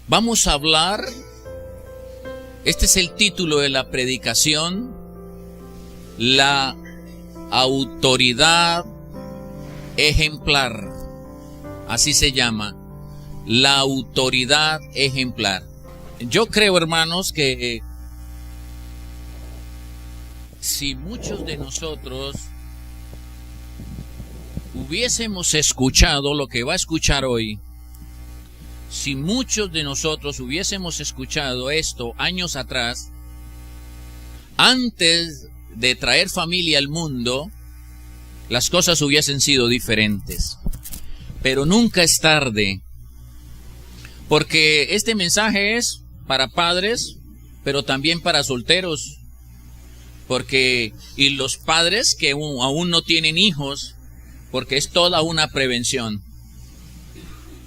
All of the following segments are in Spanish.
Vamos a hablar, este es el título de la predicación, la autoridad ejemplar. Así se llama, la autoridad ejemplar. Yo creo, hermanos, que si muchos de nosotros hubiésemos escuchado lo que va a escuchar hoy, si muchos de nosotros hubiésemos escuchado esto años atrás, antes de traer familia al mundo, las cosas hubiesen sido diferentes. Pero nunca es tarde, porque este mensaje es para padres, pero también para solteros, y los padres que aún no tienen hijos, porque es toda una prevención.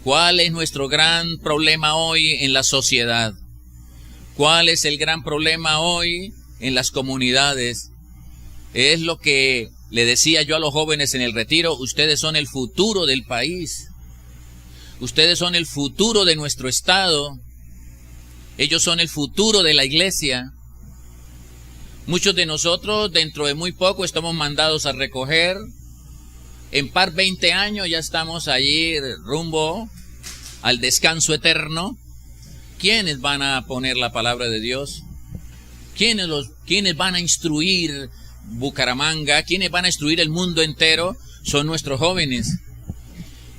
¿Cuál es nuestro gran problema hoy en la sociedad? ¿Cuál es el gran problema hoy en las comunidades? Es lo que le decía yo a los jóvenes en el retiro: ustedes son el futuro del país. Ustedes son el futuro de nuestro estado. Ellos son el futuro de la iglesia. Muchos de nosotros dentro de muy poco estamos mandados a recoger. En 20 años ya estamos allí rumbo al descanso eterno. ¿Quiénes van a poner la palabra de Dios? ¿Quiénes van a instruir Bucaramanga? ¿Quiénes van a instruir el mundo entero? Son nuestros jóvenes.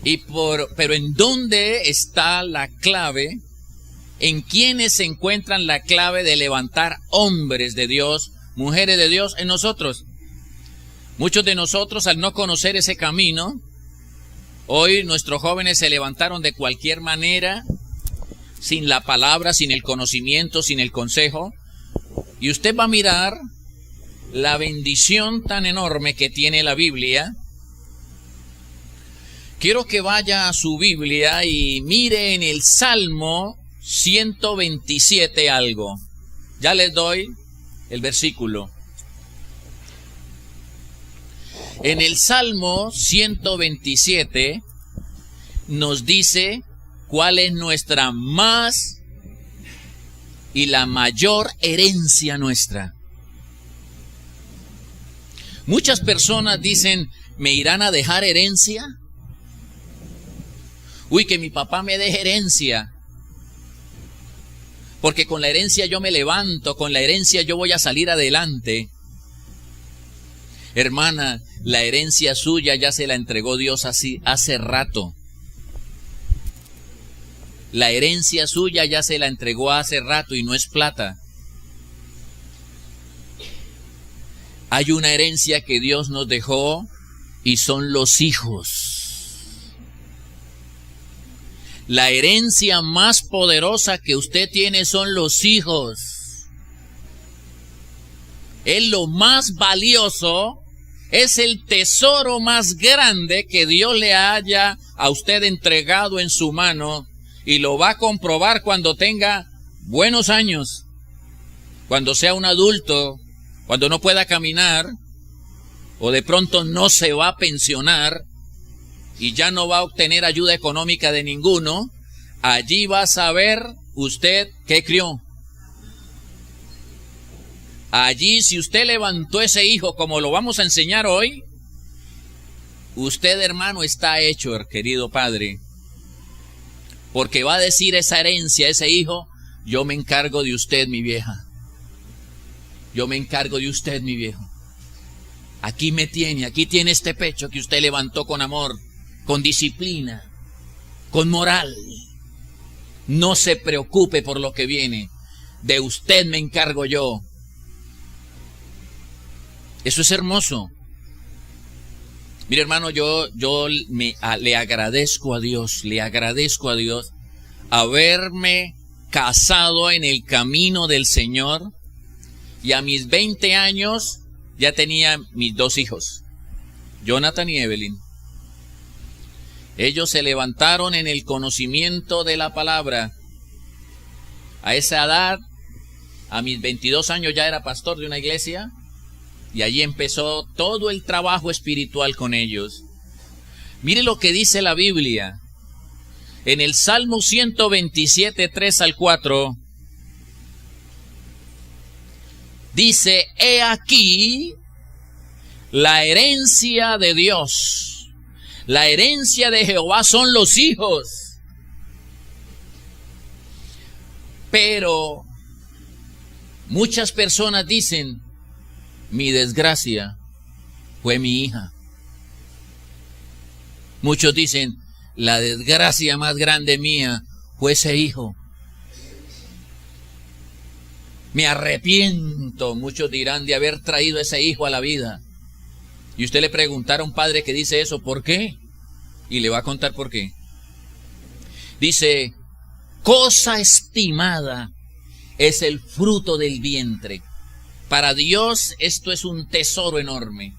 Pero ¿en dónde está la clave? ¿En quiénes se encuentran la clave de levantar hombres de Dios, mujeres de Dios en nosotros? Muchos de nosotros, al no conocer ese camino, hoy nuestros jóvenes se levantaron de cualquier manera, sin la palabra, sin el conocimiento, sin el consejo. Y usted va a mirar la bendición tan enorme que tiene la Biblia. Quiero que vaya a su Biblia y mire en el Salmo 127 algo. Ya les doy el versículo. En el Salmo 127 nos dice cuál es nuestra más y la mayor herencia nuestra. Muchas personas dicen: ¿me irán a dejar herencia? Uy, que mi papá me deje herencia, porque con la herencia yo me levanto, con la herencia yo voy a salir adelante. Hermana, la herencia suya ya se la entregó Dios así hace rato. La herencia suya ya se la entregó hace rato y no es plata. Hay una herencia que Dios nos dejó y son los hijos. La herencia más poderosa que usted tiene son los hijos. Es lo más valioso, es el tesoro más grande que Dios le haya a usted entregado en su mano, y lo va a comprobar cuando tenga buenos años, cuando sea un adulto, cuando no pueda caminar, o de pronto no se va a pensionar y ya no va a obtener ayuda económica de ninguno. Allí va a saber usted qué crió. Allí, si usted levantó ese hijo como lo vamos a enseñar hoy, usted, hermano, está hecho, querido padre. Porque va a decir esa herencia, ese hijo: yo me encargo de usted, mi vieja. Yo me encargo de usted, mi viejo. Aquí me tiene, aquí tiene este pecho que usted levantó con amor, con disciplina, con moral. No se preocupe por lo que viene. De usted me encargo yo. Eso es hermoso. Mire, hermano, yo le agradezco a Dios haberme casado en el camino del Señor, y a mis 20 años ya tenía mis 2 hijos, Jonathan y Evelyn. Ellos se levantaron en el conocimiento de la palabra. A esa edad, a mis 22 años, ya era pastor de una iglesia, y allí empezó todo el trabajo espiritual con ellos. Mire lo que dice la Biblia. En el Salmo 127, 3 al 4, dice: he aquí la herencia de Dios. La herencia de Jehová son los hijos. Pero muchas personas dicen: mi desgracia fue mi hija. Muchos dicen: la desgracia más grande mía fue ese hijo. Me arrepiento, muchos dirán, de haber traído ese hijo a la vida. Y usted le preguntará a un padre que dice eso, ¿por qué? Y le va a contar por qué. Dice: cosa estimada es el fruto del vientre. Para Dios esto es un tesoro enorme.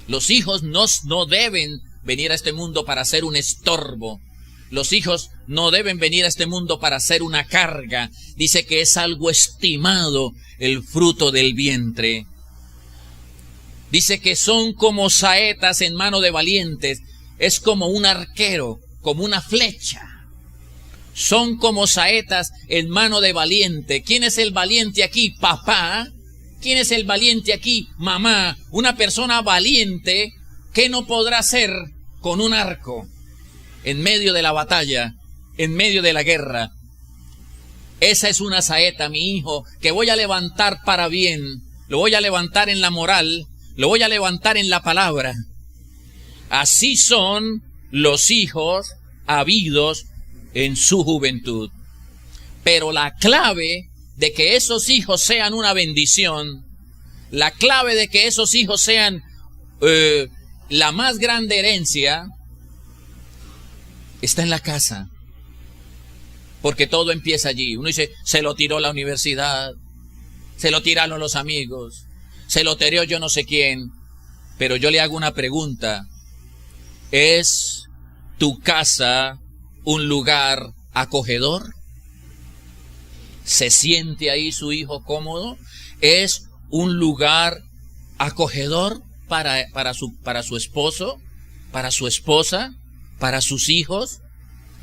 Los hijos no deben venir a este mundo para ser un estorbo. Los hijos no deben venir a este mundo para ser una carga. Dice que es algo estimado el fruto del vientre. Dice que son como saetas en mano de valientes. Es como un arquero, como una flecha. Son como saetas en mano de valiente. ¿Quién es el valiente aquí? Papá. ¿Quién es el valiente aquí? Mamá. Una persona valiente, ¿qué no podrá hacer con un arco en medio de la batalla, en medio de la guerra? Esa es una saeta, mi hijo, que voy a levantar para bien. Lo voy a levantar en la moral, lo voy a levantar en la palabra. Así son los hijos habidos en su juventud. Pero la clave de que esos hijos sean una bendición, la clave de que esos hijos sean la más grande herencia, está en la casa. Porque todo empieza allí. Uno dice: se lo tiró la universidad, se lo tiraron los amigos, se lo tiró yo no sé quién. Pero yo le hago una pregunta: ¿es tu casa un lugar acogedor? ¿Se siente ahí su hijo cómodo? ¿Es un lugar acogedor para su esposo, para su esposa, para sus hijos?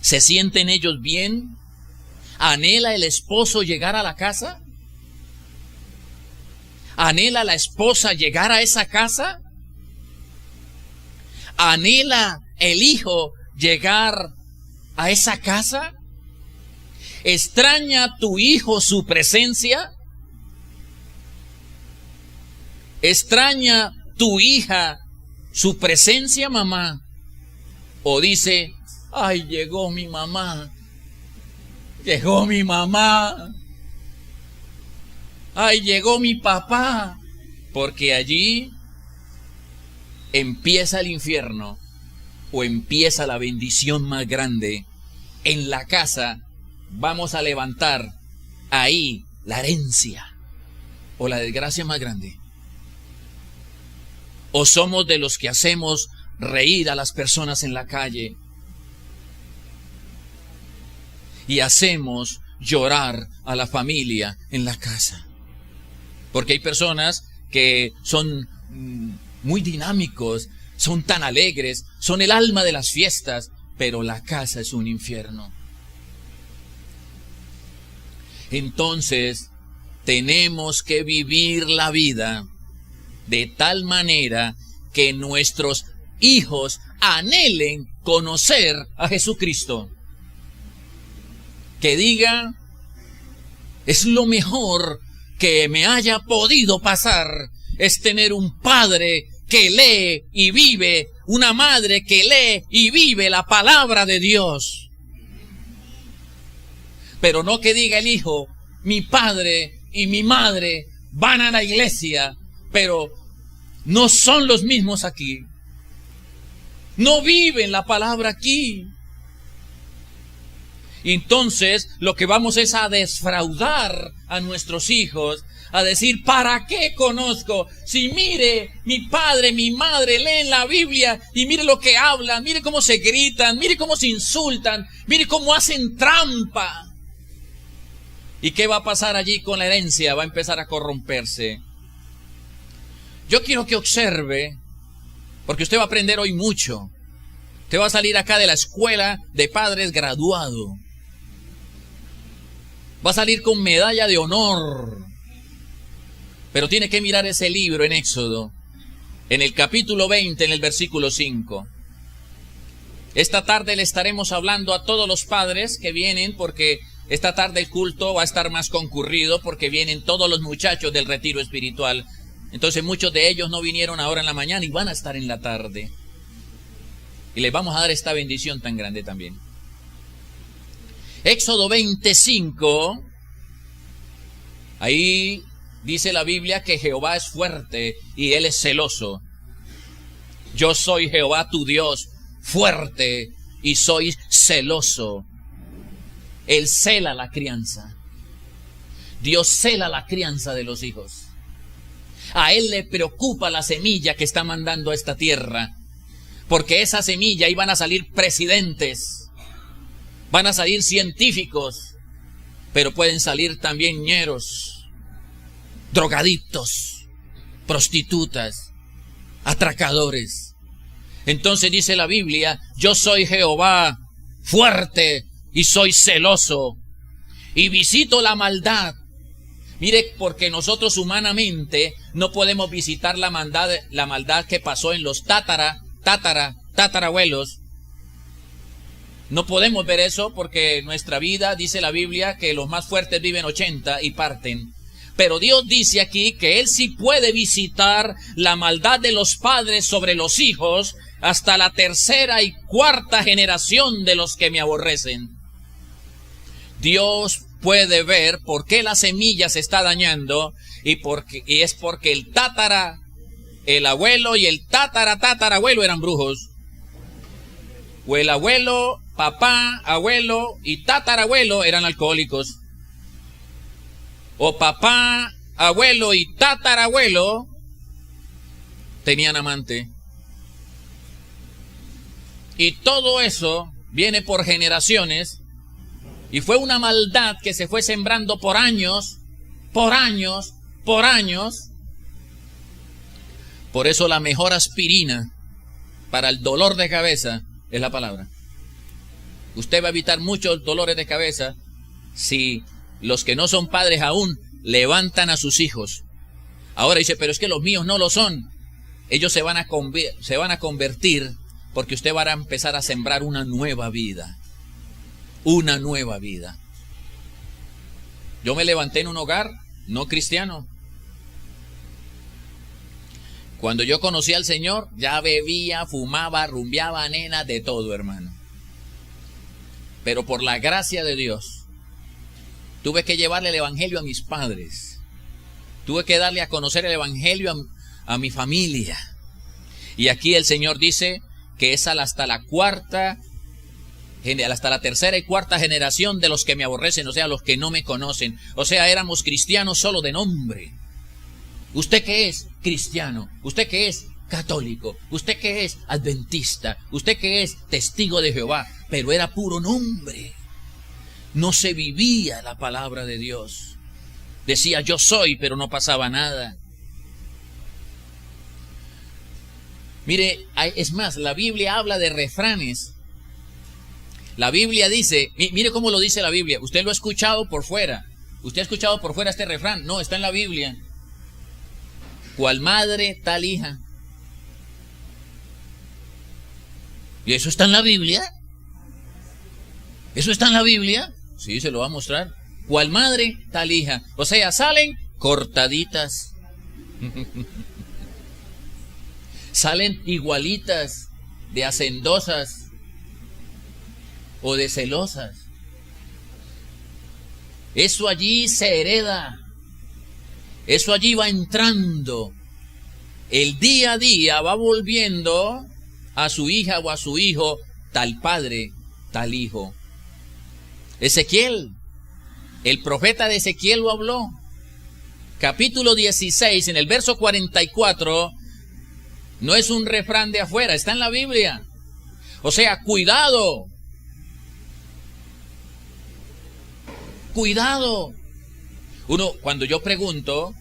¿Se sienten ellos bien? ¿Anhela el esposo llegar a la casa? ¿Anhela la esposa llegar a esa casa? ¿Anhela el hijo llegar a esa casa? ¿Extraña tu hijo su presencia? ¿Extraña tu hija su presencia, mamá? ¿O dice: ay, llegó mi mamá, llegó mi mamá, ay, llegó mi papá? Porque allí empieza el infierno o empieza la bendición más grande. En la casa vamos a levantar ahí la herencia o la desgracia más grande. O somos de los que hacemos reír a las personas en la calle y hacemos llorar a la familia en la casa. Porque hay personas que son muy dinámicos, son tan alegres, son el alma de las fiestas, pero la casa es un infierno. Entonces, tenemos que vivir la vida de tal manera que nuestros hijos anhelen conocer a Jesucristo. Que diga: es lo mejor que me haya podido pasar, es tener un padre que lee y vive, una madre que lee y vive la palabra de Dios. Pero no que diga el hijo: mi padre y mi madre van a la iglesia, pero no son los mismos aquí. No viven la palabra aquí. Entonces, lo que vamos es a defraudar a nuestros hijos, a decir: ¿para qué conozco? Si mire, mi padre, mi madre leen la Biblia y mire lo que hablan, mire cómo se gritan, mire cómo se insultan, mire cómo hacen trampa. ¿Y qué va a pasar allí con la herencia? Va a empezar a corromperse. Yo quiero que observe, porque usted va a aprender hoy mucho. Usted va a salir acá de la escuela de padres graduado. Va a salir con medalla de honor. Pero tiene que mirar ese libro en Éxodo, en el capítulo 20, en el versículo 5. Esta tarde le estaremos hablando a todos los padres que vienen, porque esta tarde el culto va a estar más concurrido, porque vienen todos los muchachos del retiro espiritual. Entonces muchos de ellos no vinieron ahora en la mañana y van a estar en la tarde. Y les vamos a dar esta bendición tan grande también. Éxodo 25, ahí dice la Biblia que Jehová es fuerte y Él es celoso. Yo soy Jehová tu Dios, fuerte y soy celoso. Él cela la crianza. Dios cela la crianza de los hijos. A Él le preocupa la semilla que está mandando a esta tierra. Porque esa semilla iban a salir presidentes, van a salir científicos, pero pueden salir también ñeros, drogadictos, prostitutas, atracadores. Entonces dice la Biblia, yo soy Jehová fuerte y soy celoso y visito la maldad. Mire, porque nosotros humanamente no podemos visitar la maldad que pasó en los tatarabuelos. No podemos ver eso porque nuestra vida, dice la Biblia, que los más fuertes viven 80 y parten. Pero Dios dice aquí que Él sí puede visitar la maldad de los padres sobre los hijos hasta la tercera y cuarta generación de los que me aborrecen. Dios puede ver por qué la semilla se está dañando y es porque el abuelo y el tatarabuelo eran brujos. O el abuelo, papá, abuelo y tatarabuelo eran alcohólicos. O papá, abuelo y tatarabuelo tenían amante. Y todo eso viene por generaciones. Y fue una maldad que se fue sembrando por años. Por eso la mejor aspirina para el dolor de cabeza es la palabra. Usted va a evitar muchos dolores de cabeza si los que no son padres aún levantan a sus hijos. Ahora dice, pero es que los míos no lo son. Ellos se van a convertir porque usted va a empezar a sembrar una nueva vida. Una nueva vida. Yo me levanté en un hogar no cristiano. Cuando yo conocí al Señor, ya bebía, fumaba, rumbeaba, nena, de todo, hermano. Pero por la gracia de Dios, tuve que llevarle el evangelio a mis padres. Tuve que darle a conocer el evangelio a mi familia. Y aquí el Señor dice que es hasta la tercera y cuarta generación de los que me aborrecen, o sea, los que no me conocen. O sea, éramos cristianos solo de nombre. ¿Usted qué es? Cristiano. ¿Usted qué es? Católico. ¿Usted qué es? Adventista. ¿Usted qué es? Testigo de Jehová. Pero era puro nombre. No se vivía la palabra de Dios. Decía yo soy, pero no pasaba nada. Mire, es más, la Biblia habla de refranes. La Biblia dice, mire cómo lo dice la Biblia. Usted lo ha escuchado por fuera. ¿Usted ha escuchado por fuera este refrán? No, está en la Biblia. Cual madre, tal hija. ¿Y eso está en la Biblia? ¿Eso está en la Biblia? Sí, se lo va a mostrar. Cual madre, tal hija. O sea, salen cortaditas. Salen igualitas, de hacendosas o de celosas. Eso allí se hereda. Eso allí va entrando. El día a día va volviendo a su hija o a su hijo, tal padre, tal hijo. Ezequiel, el profeta de Ezequiel lo habló. Capítulo 16, en el verso 44, no es un refrán de afuera, está en la Biblia. O sea, cuidado. Cuidado. Cuando yo pregunto,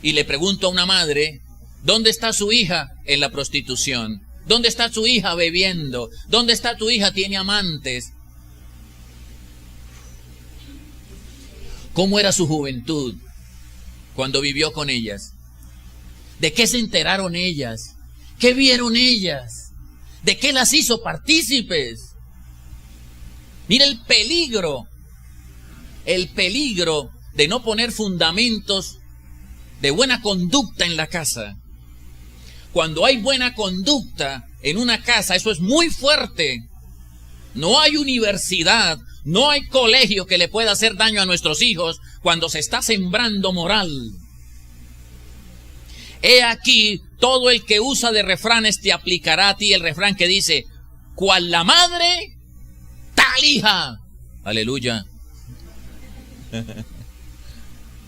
y le pregunto a una madre, ¿dónde está su hija? En la prostitución. ¿Dónde está tu hija bebiendo? ¿Dónde está tu hija? Tiene amantes. ¿Cómo era su juventud cuando vivió con ellas? ¿De qué se enteraron ellas? ¿Qué vieron ellas? ¿De qué las hizo partícipes? Mira el peligro de no poner fundamentos de buena conducta en la casa. Cuando hay buena conducta en una casa, eso es muy fuerte. No hay universidad, no hay colegio que le pueda hacer daño a nuestros hijos cuando se está sembrando moral. He aquí, todo el que usa de refranes te aplicará a ti el refrán que dice, cual la madre, tal hija. Aleluya.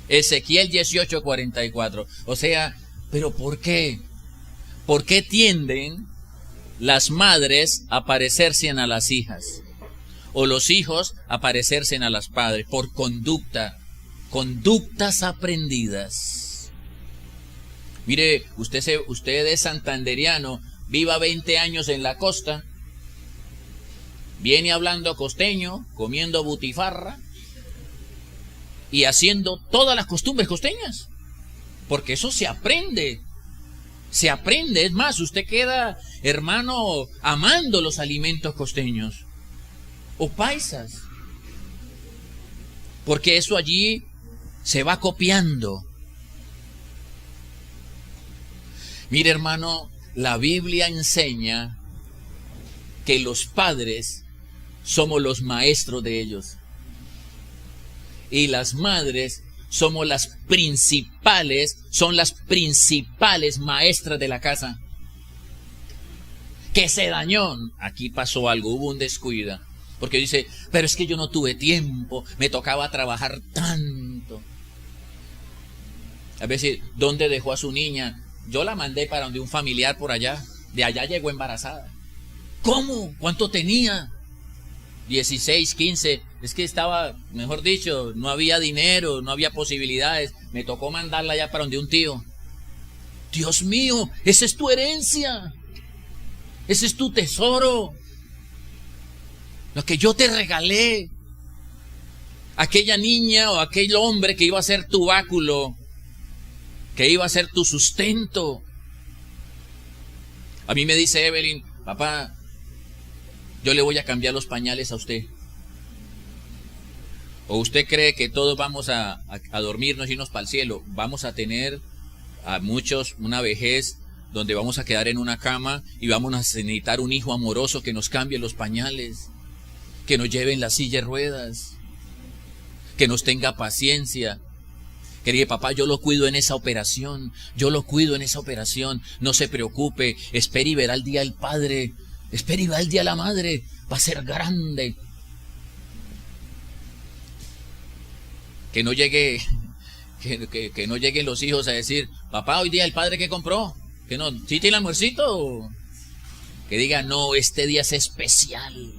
Ezequiel 18:44. O sea, ¿pero por qué? ¿Por qué tienden las madres a parecerse a las hijas? O los hijos a parecerse a los padres. Por conductas aprendidas. Mire, usted es santanderiano, viva 20 años en la costa, viene hablando costeño, comiendo butifarra y haciendo todas las costumbres costeñas. Porque eso se aprende. Se aprende, es más, usted queda, hermano, amando los alimentos costeños o paisas, porque eso allí se va copiando. Mire, hermano, la Biblia enseña que los padres somos los maestros de ellos y las madres son las principales maestras de la casa. Que se dañó, aquí pasó algo, hubo un descuido, porque dice, pero es que yo no tuve tiempo, me tocaba trabajar tanto. A veces, ¿dónde dejó a su niña? Yo la mandé para donde un familiar por allá, de allá llegó embarazada. ¿Cómo? ¿Cuánto tenía? 16, 15, es que estaba, mejor dicho, no había dinero, no había posibilidades, me tocó mandarla allá para donde un tío. Dios mío, esa es tu herencia, ese es tu tesoro, lo que yo te regalé. Aquella niña o aquel hombre que iba a ser tu báculo, que iba a ser tu sustento. A mí me dice Evelyn, papá, yo le voy a cambiar los pañales a usted. ¿O usted cree que todos vamos a dormirnos y irnos para el cielo? Vamos a tener a muchos una vejez donde vamos a quedar en una cama y vamos a necesitar un hijo amoroso que nos cambie los pañales, que nos lleve en la silla de ruedas, que nos tenga paciencia. Que diga, papá, yo lo cuido en esa operación, no se preocupe, espere y verá el día del padre. Espera y va el día de la madre, va a ser grande. Que no llegue, que no lleguen los hijos a decir, papá, hoy día el padre que compró, que no, ¿sí tiene almuercito? Que diga, no, este día es especial.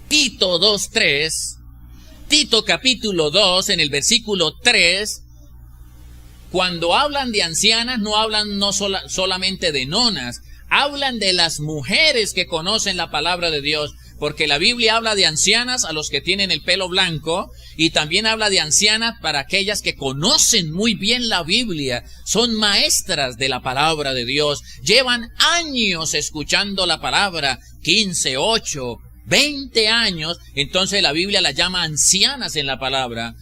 Tito 2:3, Tito capítulo 2, en el versículo 3, cuando hablan de ancianas, no hablan solamente de nonas, hablan de las mujeres que conocen la palabra de Dios, porque la Biblia habla de ancianas a los que tienen el pelo blanco y también habla de ancianas para aquellas que conocen muy bien la Biblia, son maestras de la palabra de Dios, llevan años escuchando la palabra, 15, 8, 20 años, entonces la Biblia las llama ancianas en la palabra.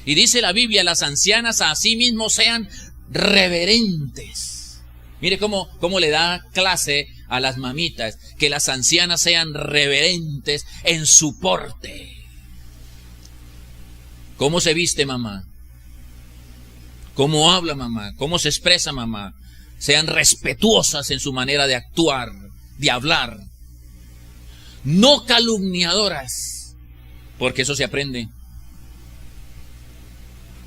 Y dice la Biblia, las ancianas a sí mismos sean reverentes. Mire cómo le da clase a las mamitas, que las ancianas sean reverentes en su porte. ¿Cómo se viste mamá? ¿Cómo habla mamá? ¿Cómo se expresa mamá? Sean respetuosas en su manera de actuar, de hablar. No calumniadoras, porque eso se aprende.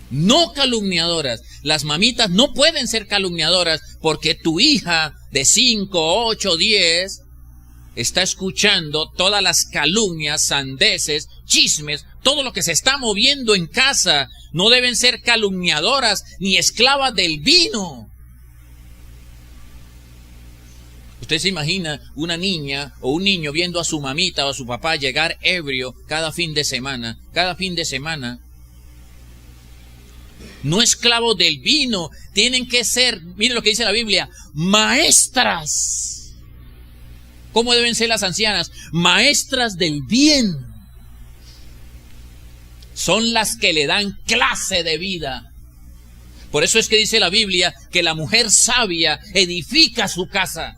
No calumniadoras. Las mamitas no pueden ser calumniadoras porque tu hija de 5, 8, 10 está escuchando todas las calumnias, sandeces, chismes, todo lo que se está moviendo en casa. No deben ser calumniadoras ni esclavas del vino. Usted se imagina una niña o un niño viendo a su mamita o a su papá llegar ebrio cada fin de semana. No esclavos del vino, tienen que ser, mire lo que dice la Biblia, maestras. ¿Cómo deben ser las ancianas? Maestras del bien. Son las que le dan clase de vida. Por eso es que dice la Biblia que la mujer sabia edifica su casa.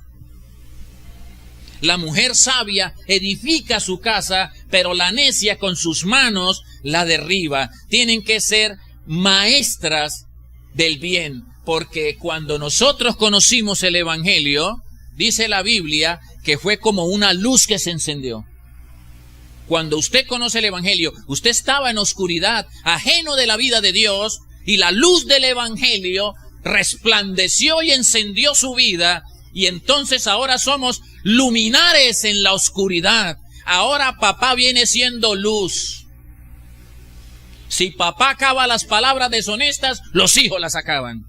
La mujer sabia edifica su casa, pero la necia con sus manos la derriba. Tienen que ser maestras del bien, porque cuando nosotros conocimos el Evangelio, dice la Biblia que fue como una luz que se encendió. Cuando usted conoce el Evangelio, usted estaba en oscuridad, ajeno de la vida de Dios, y la luz del Evangelio resplandeció y encendió su vida, y entonces ahora somos luminares en la oscuridad. Ahora papá viene siendo luz. Si papá acaba las palabras deshonestas, los hijos las acaban.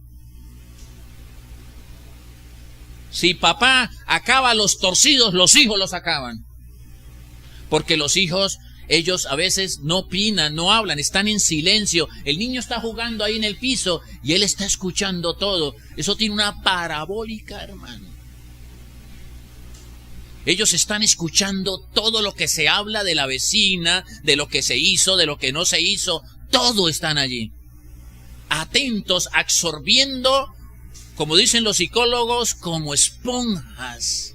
Si papá acaba los torcidos, los hijos los acaban. Porque los hijos, ellos a veces no opinan, no hablan, están en silencio. El niño está jugando ahí en el piso y él está escuchando todo. Eso tiene una parabólica, hermano. Ellos están escuchando todo lo que se habla de la vecina, de lo que se hizo, de lo que no se hizo. Todo están allí. Atentos, absorbiendo, como dicen los psicólogos, como esponjas.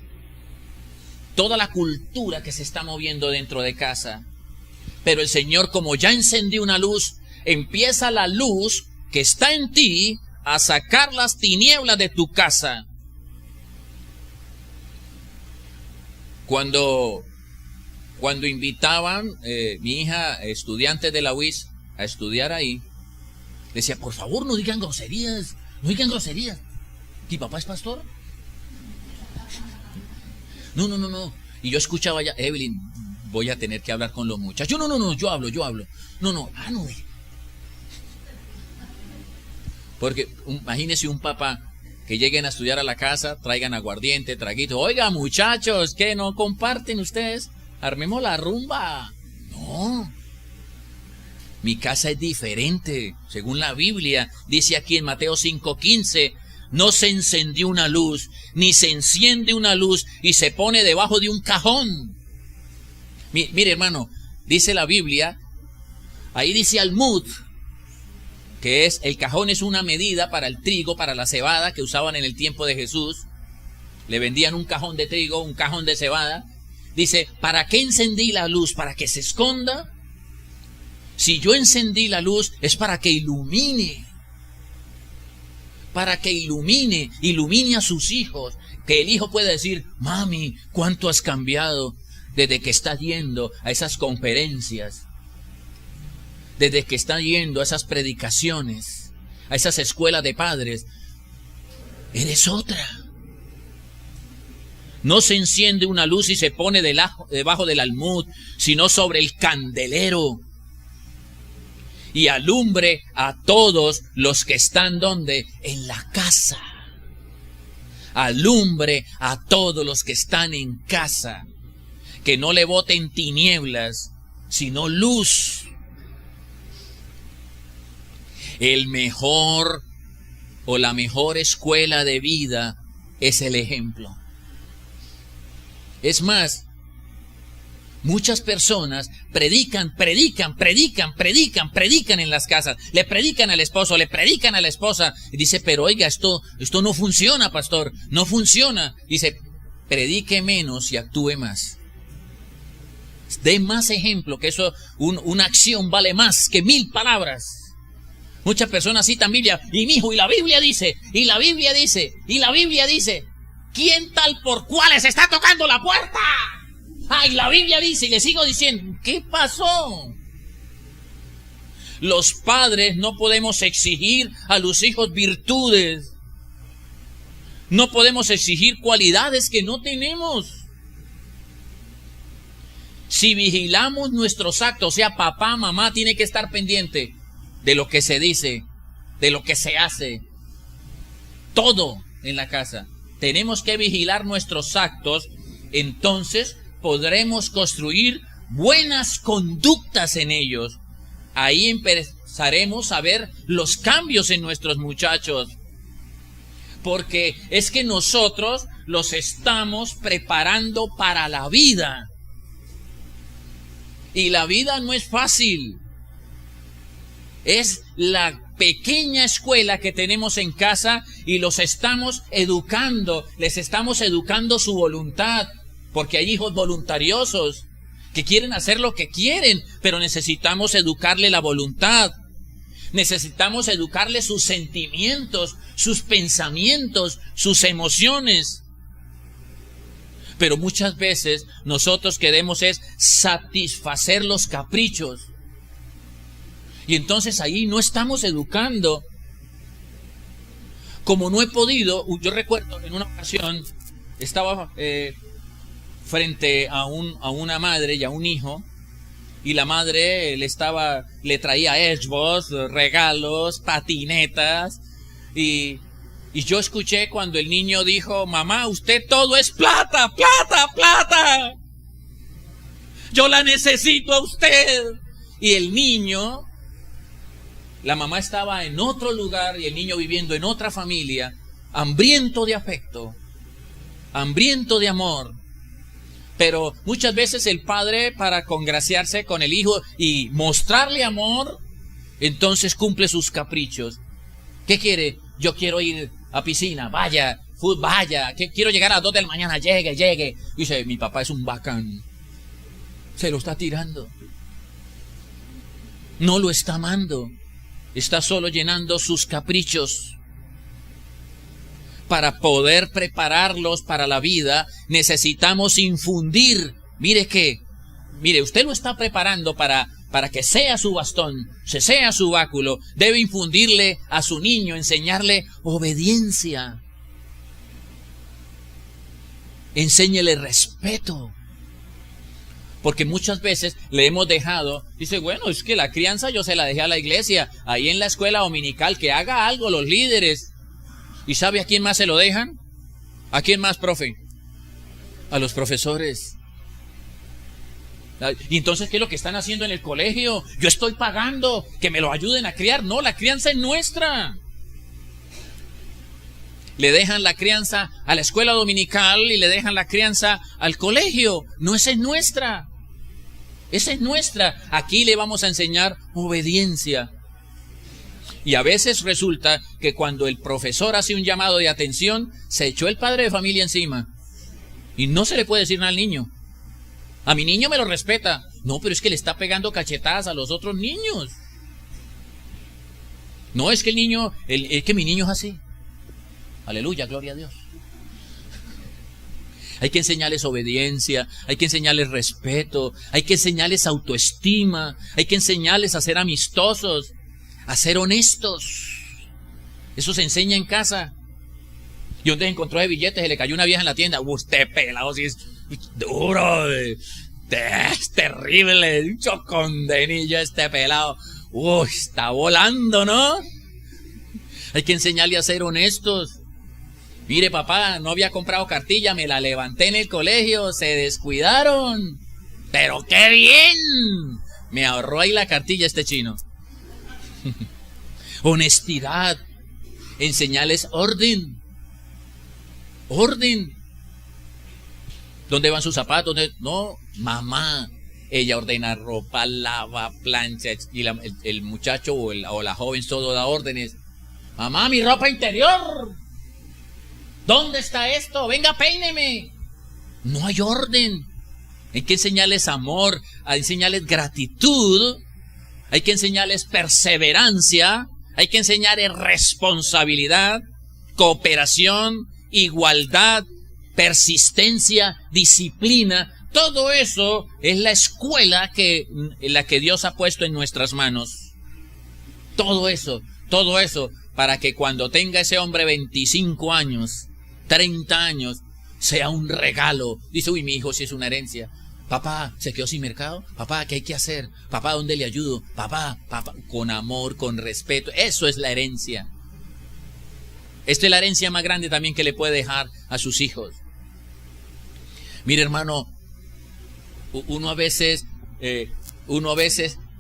Toda la cultura que se está moviendo dentro de casa. Pero el Señor, como ya encendió una luz, empieza la luz que está en ti a sacar las tinieblas de tu casa. Cuando invitaban mi hija, estudiantes de la UIS, a estudiar ahí, decía, por favor, no digan groserías, no digan groserías. ¿Tu papá es pastor? No. Y yo escuchaba ya, Evelyn, voy a tener que hablar con los muchachos. No, yo hablo. No. Porque imagínese un papá que lleguen a estudiar a la casa, traigan aguardiente, traguito. Oiga, muchachos, ¿qué no comparten ustedes? Armemos la rumba. No. Mi casa es diferente. Según la Biblia, dice aquí en Mateo 5:15, no se encendió una luz, ni se enciende una luz y se pone debajo de un cajón. Mire, hermano, dice la Biblia, ahí dice almud, que es, el cajón es una medida para el trigo, para la cebada que usaban en el tiempo de Jesús. Le vendían un cajón de trigo, un cajón de cebada. Dice, ¿para qué encendí la luz? ¿Para que se esconda? Si yo encendí la luz es para que ilumine. Para que ilumine a sus hijos. Que el hijo pueda decir, mami, ¿cuánto has cambiado desde que estás yendo a esas conferencias? Desde que está yendo a esas predicaciones, a esas escuelas de padres, eres otra. No se enciende una luz y se pone debajo del almud, sino sobre el candelero. Y alumbre a todos los que están, ¿dónde? En la casa. Alumbre a todos los que están en casa. Que no le boten tinieblas, sino luz. El mejor o la mejor escuela de vida es el ejemplo. Es más, muchas personas predican en las casas. Le predican al esposo, le predican a la esposa. Y dice, pero oiga, esto no funciona, pastor. No funciona. Dice, predique menos y actúe más. Dé más ejemplo, que eso, una acción vale más que 1000 palabras. Muchas personas citan Biblia, y mi hijo, y la Biblia dice, y la Biblia dice, y la Biblia dice, ¿quién tal por cuáles está tocando la puerta? Ay, la Biblia dice, y le sigo diciendo, ¿qué pasó? Los padres no podemos exigir a los hijos virtudes. No podemos exigir cualidades que no tenemos. Si vigilamos nuestros actos, o sea, papá, mamá, tiene que estar pendiente de lo que se dice, de lo que se hace. Todo en la casa. tenemos que vigilar nuestros actos, entonces podremos construir buenas conductas en ellos. Ahí empezaremos a ver los cambios en nuestros muchachos. Porque es que nosotros los estamos preparando para la vida. Y la vida no es fácil. Es la pequeña escuela que tenemos en casa y los estamos educando, les estamos educando su voluntad, porque hay hijos voluntariosos que quieren hacer lo que quieren, pero necesitamos educarle la voluntad, necesitamos educarle sus sentimientos, sus pensamientos, sus emociones. Pero muchas veces nosotros queremos es satisfacer los caprichos. Y entonces ahí no estamos educando. Como no he podido, yo recuerdo en una ocasión, estaba frente a una madre y a un hijo, y la madre le traía Xbox, regalos, patinetas, y yo escuché cuando el niño dijo: mamá, usted todo es plata, plata, plata. Yo la necesito a usted. Y el niño, la mamá estaba en otro lugar y el niño viviendo en otra familia, hambriento de afecto, hambriento de amor. Pero muchas veces el padre, para congraciarse con el hijo y mostrarle amor, entonces cumple sus caprichos. ¿Qué quiere? Yo quiero ir a piscina, vaya, vaya, que quiero llegar a las 2 de la mañana, llegue. Dice: mi papá es un bacán. Se lo está tirando. No lo está amando. Está solo llenando sus caprichos. Para poder prepararlos para la vida, necesitamos infundir. Mire, usted lo está preparando para que sea su bastón, sea su báculo. Debe infundirle a su niño, enseñarle obediencia. Enséñele respeto. Porque muchas veces le hemos dejado, dice: bueno, es que la crianza yo se la dejé a la iglesia, ahí en la escuela dominical, que haga algo los líderes. ¿Y sabe a quién más se lo dejan? ¿A quién más, profe? A los profesores. Y entonces, ¿qué es lo que están haciendo en el colegio? Yo estoy pagando que me lo ayuden a criar. No, la crianza es nuestra. Le dejan la crianza a la escuela dominical y le dejan la crianza al colegio. No, esa es nuestra. Esa es nuestra. Aquí le vamos a enseñar obediencia. Y a veces resulta que cuando el profesor hace un llamado de atención, se echó el padre de familia encima. Y no se le puede decir nada al niño. A mi niño me lo respeta. No, pero es que le está pegando cachetadas a los otros niños. No, es que el niño, es que mi niño es así. Aleluya, gloria a Dios. Hay que enseñarles obediencia, hay que enseñarles respeto, hay que enseñarles autoestima, hay que enseñarles a ser amistosos, a ser honestos. Eso se enseña en casa. Y donde encontró de billetes, se le cayó una vieja en la tienda. Usted pelado, si es duro, es terrible, un chocondenillo este pelado. Está volando, ¿no? Hay que enseñarle a ser honestos. Mire, papá, no había comprado cartilla, me la levanté en el colegio, se descuidaron. ¡Pero qué bien! Me ahorró ahí la cartilla este chino. Honestidad. Enseñarles orden. Orden. ¿Dónde van sus zapatos? No, mamá. Ella ordena ropa, lava, plancha, y el muchacho o la joven todo da órdenes. Mamá, mi ropa interior. ¿Dónde está esto? Venga, peíneme. No hay orden. Hay que enseñarles amor, hay que enseñarles gratitud, hay que enseñarles perseverancia, hay que enseñarles responsabilidad, cooperación, igualdad, persistencia, disciplina. Todo eso es la escuela la que Dios ha puesto en nuestras manos. Todo eso, para que cuando tenga ese hombre 25 años, 30 años, sea un regalo. Dice: uy, mi hijo sí es una herencia. Papá, ¿se quedó sin mercado? Papá, ¿qué hay que hacer? Papá, ¿dónde le ayudo? Papá, con amor, con respeto. Eso es la herencia. Esta es la herencia más grande también que le puede dejar a sus hijos. Mire, hermano, uno a veces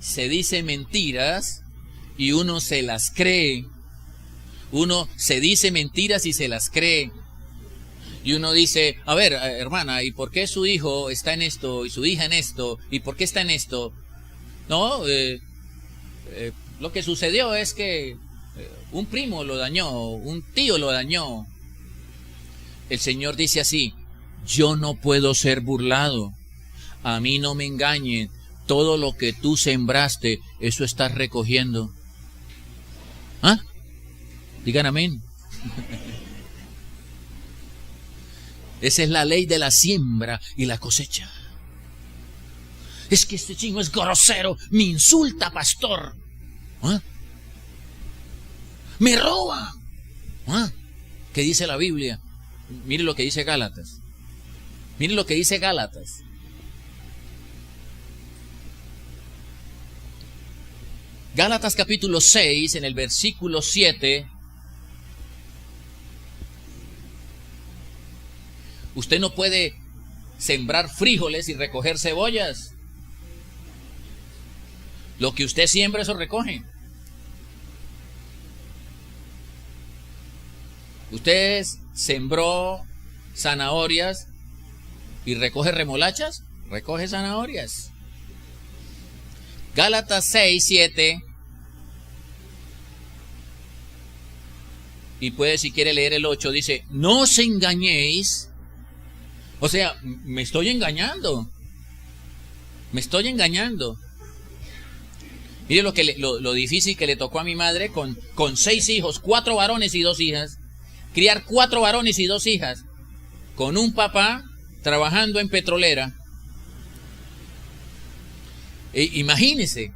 se dice mentiras y uno se las cree. Uno se dice mentiras y se las cree. Y uno dice, a ver, hermana, ¿y por qué su hijo está en esto y su hija en esto? ¿Y por qué está en esto? No, lo que sucedió es que un primo lo dañó, un tío lo dañó. El Señor dice así, yo no puedo ser burlado. A mí no me engañen. Todo lo que tú sembraste, eso estás recogiendo. ¿Ah? Digan amén. Esa es la ley de la siembra y la cosecha. Es que este chino es grosero, me insulta, pastor. ¿Ah? Me roba. ¿Ah? ¿Qué dice la Biblia? Mire lo que dice Gálatas. Mire lo que dice Gálatas. Gálatas capítulo 6, en el versículo 7. Usted no puede sembrar frijoles y recoger cebollas. Lo que usted siembra, eso recoge. Usted sembró zanahorias y recoge remolachas, recoge zanahorias. Gálatas 6, 7. Y puede, si quiere, leer el 8. Dice, no os engañéis. O sea, me estoy engañando. Me estoy engañando. Mire lo difícil que le tocó a mi madre con 6 hijos, 4 varones y 2 hijas. Criar 4 varones y 2 hijas. Con un papá trabajando en petrolera. Imagínese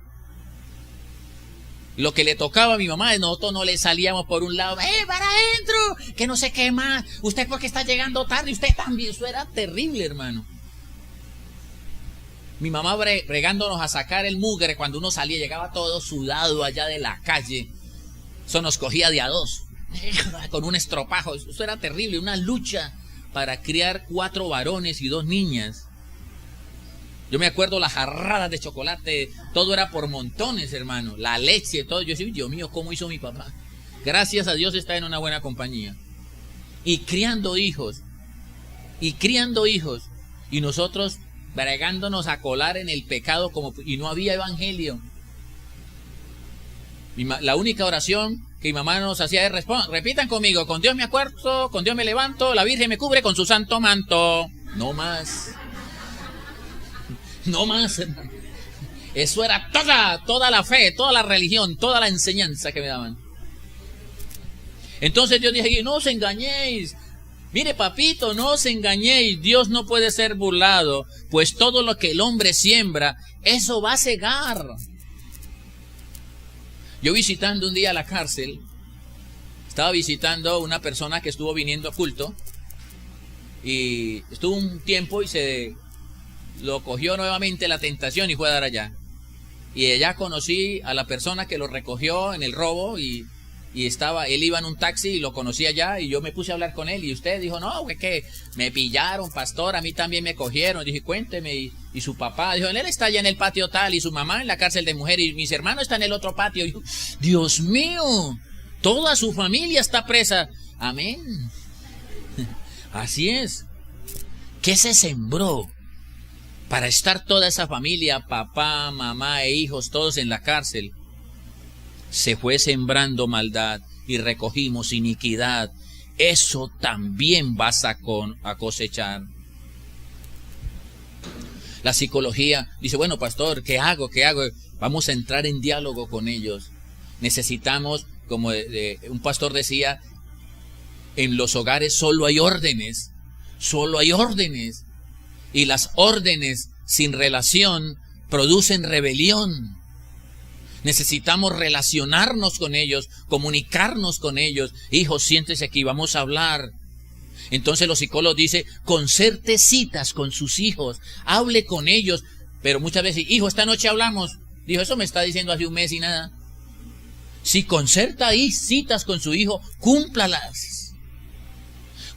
lo que le tocaba a mi mamá. Nosotros no le salíamos por un lado, para adentro, que no sé qué más, usted porque está llegando tarde, usted también. Eso era terrible, hermano. Mi mamá bregándonos a sacar el mugre. Cuando uno salía, llegaba todo sudado allá de la calle. Eso nos cogía de a 2 con un estropajo. Eso era terrible, una lucha para criar 4 varones y 2 niñas. Yo me acuerdo las jarradas de chocolate, todo era por montones, hermano. La leche, todo. Yo decía, Dios mío, ¿cómo hizo mi papá? Gracias a Dios está en una buena compañía. Y criando hijos. Y nosotros bregándonos a colar en el pecado y no había evangelio. La única oración que mi mamá nos hacía es, repitan conmigo, con Dios me acuerdo, con Dios me levanto, la Virgen me cubre con su santo manto. No más. No más, hermano. Eso era toda la fe, toda la religión, toda la enseñanza que me daban. Entonces yo dije, no os engañéis. Mire, papito, no os engañéis. Dios no puede ser burlado, pues todo lo que el hombre siembra, eso va a segar. Yo visitando un día la cárcel, estaba visitando una persona que estuvo viniendo a culto, y estuvo un tiempo y lo cogió nuevamente la tentación y fue a dar allá. Y allá conocí a la persona que lo recogió en el robo y él iba en un taxi y lo conocí allá y yo me puse a hablar con él y usted dijo, no, que me pillaron, pastor, a mí también me cogieron. Dije, cuénteme. Y su papá dijo, él está allá en el patio tal y su mamá en la cárcel de mujeres y mis hermanos están en el otro patio. Y yo, Dios mío, toda su familia está presa. Amén. Así es. ¿Qué se sembró para estar toda esa familia, papá, mamá e hijos, todos en la cárcel? Se fue sembrando maldad y recogimos iniquidad. Eso también vas a cosechar. La psicología dice, bueno, pastor, ¿qué hago? Vamos a entrar en diálogo con ellos. Necesitamos, como un pastor decía, en los hogares solo hay órdenes. Y las órdenes sin relación producen rebelión. Necesitamos relacionarnos con ellos, comunicarnos con ellos. Hijo, siéntese aquí, vamos a hablar. Entonces los psicólogos dicen, concerte citas con sus hijos, hable con ellos. Pero muchas veces, hijo, esta noche hablamos. Dijo, eso me está diciendo hace un mes y nada. Si concerta ahí citas con su hijo, cúmplalas.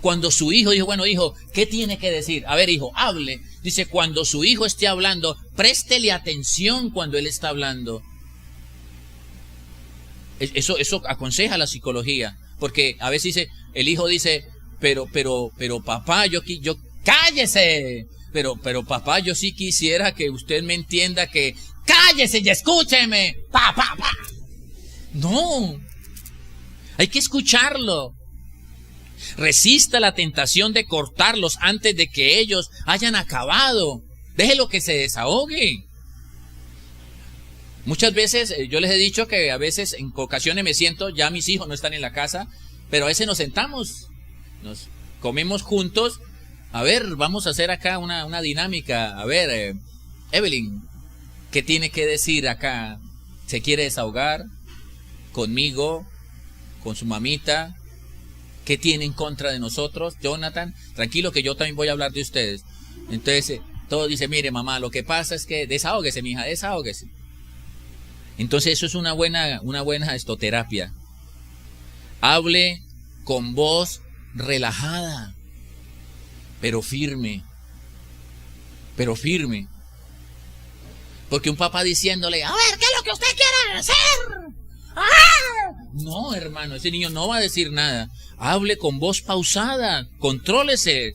Cuando su hijo dijo, bueno, hijo, ¿qué tiene que decir? A ver, hijo, hable. Dice, cuando su hijo esté hablando, préstele atención cuando él está hablando. Eso aconseja la psicología. Porque a veces dice, el hijo dice, pero papá, yo cállese. Pero papá, yo sí quisiera que usted me entienda que cállese y escúcheme. Pa. No. Hay que escucharlo. Resista la tentación de cortarlos antes de que ellos hayan acabado. Déjelo que se desahogue. Muchas veces yo les he dicho que a veces en ocasiones me siento, ya mis hijos no están en la casa, pero a veces nos sentamos, nos comemos juntos. A ver, vamos a hacer acá una dinámica. A ver, Evelyn, ¿qué tiene que decir acá? ¿Se quiere desahogar? ¿Conmigo? ¿Con su mamita? ¿Qué tiene en contra de nosotros? Jonathan, tranquilo que yo también voy a hablar de ustedes. Entonces, todo dice, mire mamá, lo que pasa es que desahógese, mija, desahógese. Entonces eso es una buena terapia. Hable con voz relajada, pero firme. Porque un papá diciéndole, a ver, ¿qué es lo que usted quiere hacer? ¡Ah! No, hermano, ese niño no va a decir nada. Hable con voz pausada, contrólese.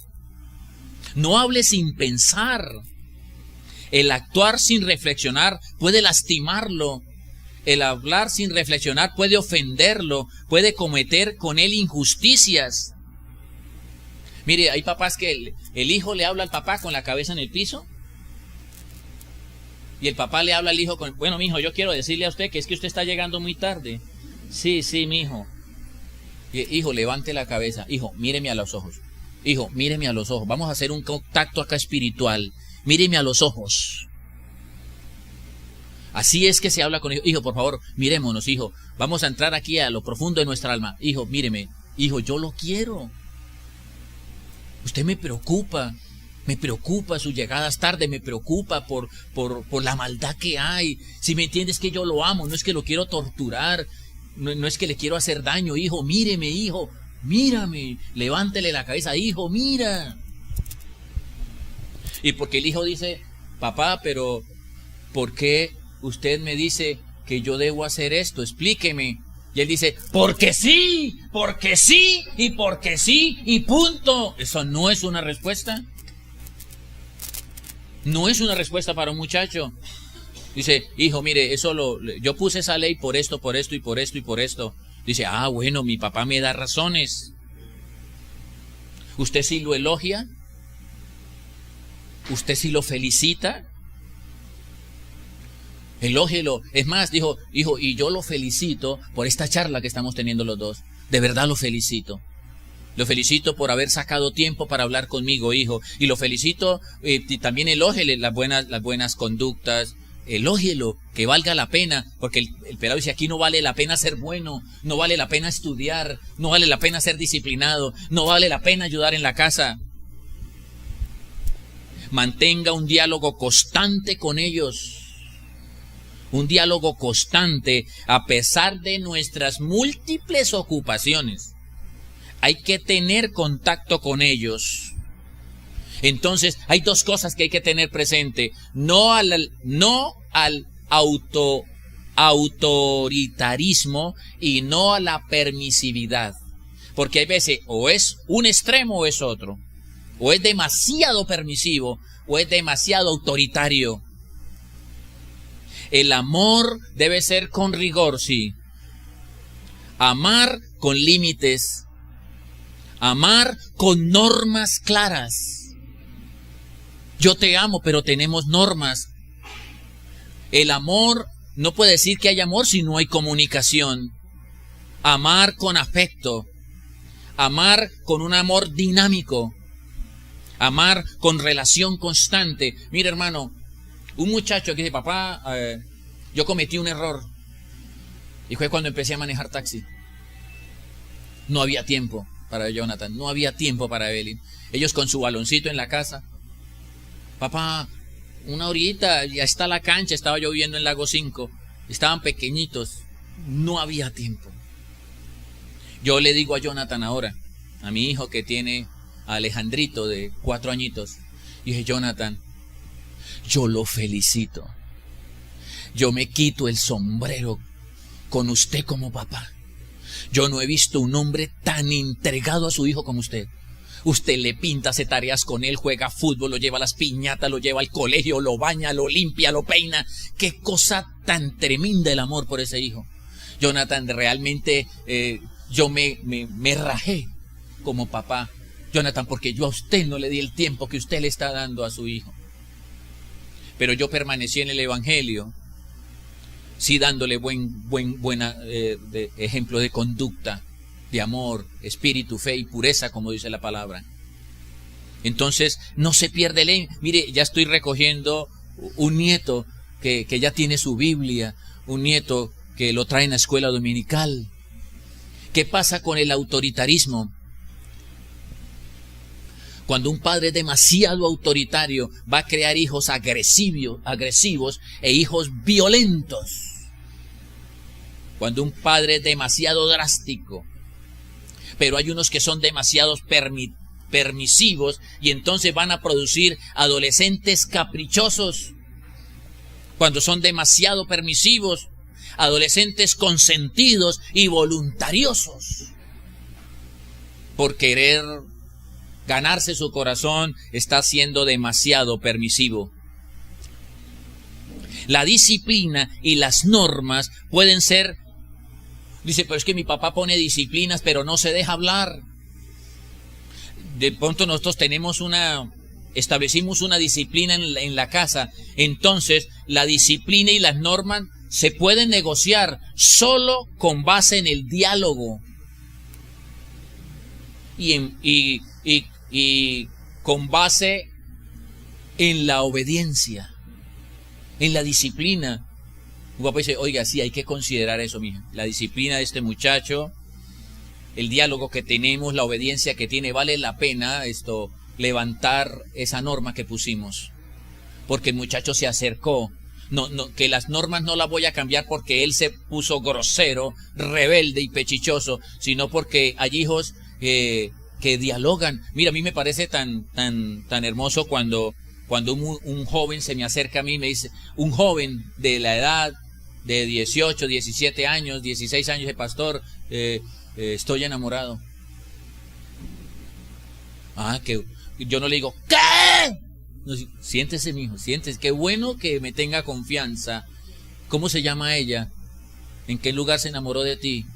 No hable sin pensar. El actuar sin reflexionar puede lastimarlo. El hablar sin reflexionar puede ofenderlo, puede cometer con él injusticias. Mire, hay papás que el hijo le habla al papá con la cabeza en el piso y el papá le habla al hijo con, bueno, mijo, yo quiero decirle a usted que es que usted está llegando muy tarde. Sí, mijo. Hijo, levante la cabeza. Hijo, míreme a los ojos. Hijo, míreme a los ojos. Vamos a hacer un contacto acá espiritual. Míreme a los ojos. Así es que se habla con hijo. Hijo, por favor, mirémonos, hijo. Vamos a entrar aquí a lo profundo de nuestra alma. Hijo, míreme. Hijo, yo lo quiero. Usted me preocupa sus llegadas tarde, me preocupa por la maldad que hay. Si me entiendes que yo lo amo, no es que lo quiero torturar, no es que le quiero hacer daño. Hijo, míreme, hijo, mírame, levántele la cabeza, hijo, mira. Y porque el hijo dice, papá, pero ¿por qué usted me dice que yo debo hacer esto? Explíqueme. Y él dice, porque sí, y punto. Eso no es una respuesta. No es una respuesta para un muchacho. Dice, hijo, mire, yo puse esa ley por esto, y por esto. Dice, bueno, mi papá me da razones. ¿Usted sí lo elogia? ¿Usted sí lo felicita? Elógielo. Es más, dijo, hijo, y yo lo felicito por esta charla que estamos teniendo los dos. De verdad lo felicito. Lo felicito por haber sacado tiempo para hablar conmigo, hijo. Y lo felicito, y también elógiele las buenas conductas. Elógielo, que valga la pena. Porque el pelado dice, aquí no vale la pena ser bueno, no vale la pena estudiar, no vale la pena ser disciplinado, no vale la pena ayudar en la casa. Mantenga un diálogo constante con ellos. Un diálogo constante a pesar de nuestras múltiples ocupaciones. Hay que tener contacto con ellos. Entonces, hay dos cosas que hay que tener presente. No al autoritarismo y no a la permisividad. Porque hay veces o es un extremo o es otro. O es demasiado permisivo o es demasiado autoritario. El amor debe ser con rigor, sí. Amar con límites. Amar con normas claras. Yo te amo, pero tenemos normas. El amor, no puede decir que hay amor si no hay comunicación. Amar con afecto. Amar con un amor dinámico. Amar con relación constante. Mira, hermano, un muchacho que dice, papá, yo cometí un error. Y fue cuando empecé a manejar taxi. No había tiempo para Jonathan, no había tiempo para Evelyn. Ellos con su baloncito en la casa. Papá, una horita, ya está la cancha, estaba yo viviendo en Lago 5. Estaban pequeñitos. no había tiempo. Yo le digo a Jonathan ahora, a mi hijo que tiene a Alejandrito de 4 añitos, y dije, Jonathan, yo lo felicito. Yo me quito el sombrero con usted como papá. Yo no he visto un hombre tan entregado a su hijo como usted. Usted le pinta, hace tareas con él, juega fútbol, lo lleva a las piñatas, lo lleva al colegio, lo baña, lo limpia, lo peina. Qué cosa tan tremenda el amor por ese hijo. Jonathan, realmente yo me rajé como papá. Jonathan, porque yo a usted no le di el tiempo que usted le está dando a su hijo. Pero yo permanecí en el Evangelio, sí dándole buena ejemplo de conducta, de amor, espíritu, fe y pureza, como dice la palabra. Entonces, no se pierde mire, ya estoy recogiendo un nieto que ya tiene su Biblia, un nieto que lo trae en la escuela dominical. ¿Qué pasa con el autoritarismo? Cuando un padre es demasiado autoritario, va a crear hijos agresivos e hijos violentos. Cuando un padre es demasiado drástico, pero hay unos que son demasiado permisivos y entonces van a producir adolescentes caprichosos. Cuando son demasiado permisivos, adolescentes consentidos y voluntariosos. Por querer ganarse su corazón, está siendo demasiado permisivo. La disciplina y las normas pueden ser... Dice, pero es que mi papá pone disciplinas, pero no se deja hablar. De pronto nosotros establecimos una disciplina en la casa. Entonces, la disciplina y las normas se pueden negociar solo con base en el diálogo. Y con base en la obediencia, en la disciplina. Mi papá dice, oiga, sí, hay que considerar eso, mija. La disciplina de este muchacho, el diálogo que tenemos, la obediencia que tiene, vale la pena levantar esa norma que pusimos. Porque el muchacho se acercó. No, que las normas no las voy a cambiar porque él se puso grosero, rebelde y pechichoso, sino porque hay hijos que dialogan. Mira, a mí me parece tan hermoso cuando un joven se me acerca a mí y me dice, un joven de la edad de 18, 17 años, 16 años de pastor, estoy enamorado. Que yo no le digo, ¿qué? No, siéntese, mijo, siéntese. Qué bueno que me tenga confianza. ¿Cómo se llama ella? ¿En qué lugar se enamoró de ti?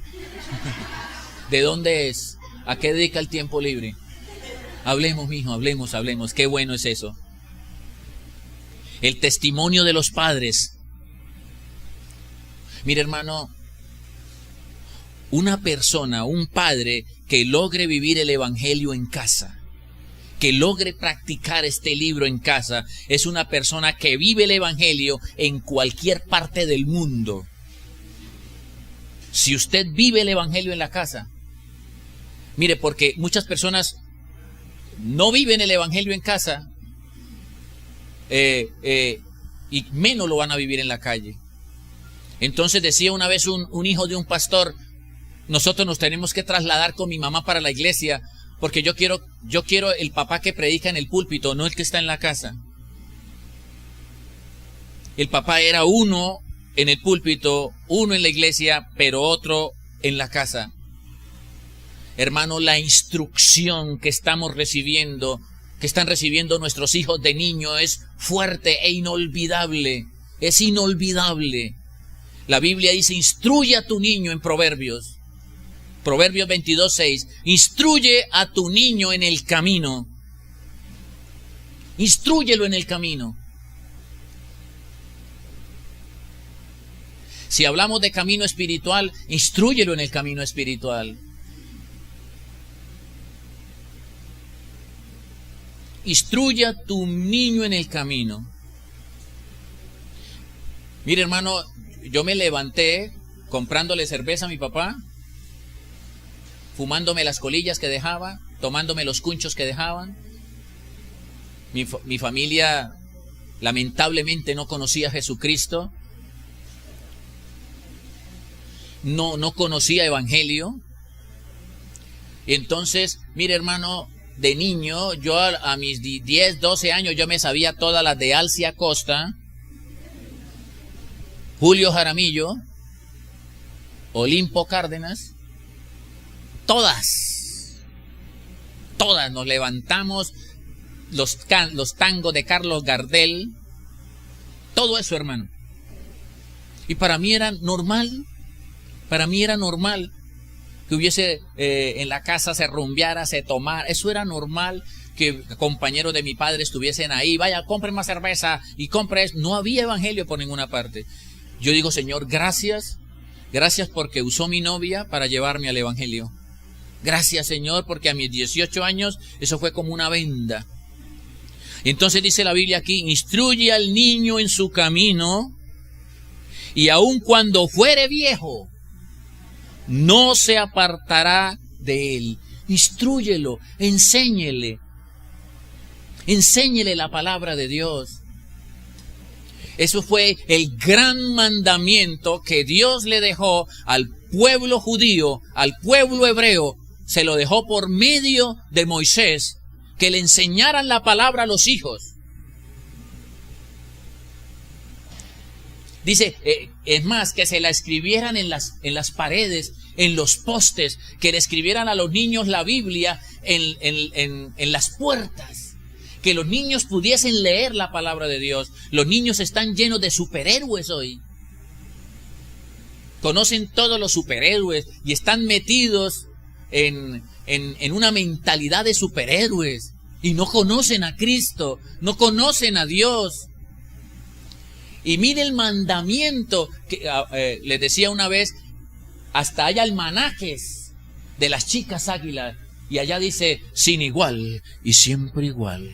¿De dónde es? ¿A qué dedica el tiempo libre? Hablemos, mijo, hablemos. Qué bueno es eso. El testimonio de los padres. Mire, hermano, una persona, un padre que logre vivir el Evangelio en casa, que logre practicar este libro en casa, es una persona que vive el Evangelio en cualquier parte del mundo. Si usted vive el Evangelio en la casa, mire, porque muchas personas no viven el Evangelio en casa y menos lo van a vivir en la calle. Entonces decía una vez un hijo de un pastor, nosotros nos tenemos que trasladar con mi mamá para la iglesia porque yo quiero el papá que predica en el púlpito, no el que está en la casa. El papá era uno en el púlpito, uno en la iglesia, pero otro en la casa. Hermano, la instrucción que estamos recibiendo, que están recibiendo nuestros hijos de niño es fuerte e inolvidable. Es inolvidable. La Biblia dice, instruye a tu niño en Proverbios. Proverbios 22:6. Instruye a tu niño en el camino. Instrúyelo en el camino. Si hablamos de camino espiritual, instrúyelo en el camino espiritual. Instruye a tu niño en el camino. Mire, hermano, yo me levanté comprándole cerveza a mi papá, fumándome las colillas que dejaba, tomándome los cunchos que dejaban. Mi familia lamentablemente no conocía a Jesucristo. no conocía evangelio. Entonces, mire hermano, de niño, yo a mis 10, 12 años, yo me sabía todas las de Alci Acosta, Julio Jaramillo, Olimpo Cárdenas, todas nos levantamos, los tangos de Carlos Gardel, todo eso, hermano. Y para mí era normal que hubiese en la casa se rumbeara, se tomara, eso era normal, que compañeros de mi padre estuviesen ahí, vaya, compren más cerveza y compren, no había evangelio por ninguna parte. Yo digo, Señor, gracias porque usó mi novia para llevarme al evangelio. Gracias, Señor, porque a mis 18 años eso fue como una venda. Entonces dice la Biblia aquí, instruye al niño en su camino, y aun cuando fuere viejo, no se apartará de él. Instrúyelo, enséñele la palabra de Dios. Eso fue el gran mandamiento que Dios le dejó al pueblo judío, al pueblo hebreo. Se lo dejó por medio de Moisés, que le enseñaran la palabra a los hijos. Dice, es más, que se la escribieran en las paredes, en los postes, que le escribieran a los niños la Biblia en las puertas. Que los niños pudiesen leer la palabra de Dios. Los niños están llenos de superhéroes hoy. Conocen todos los superhéroes y están metidos en una mentalidad de superhéroes. Y no conocen a Cristo, no conocen a Dios. Y mire el mandamiento que les decía una vez, hasta hay almanaques de las chicas águilas. Y allá dice, sin igual y siempre igual.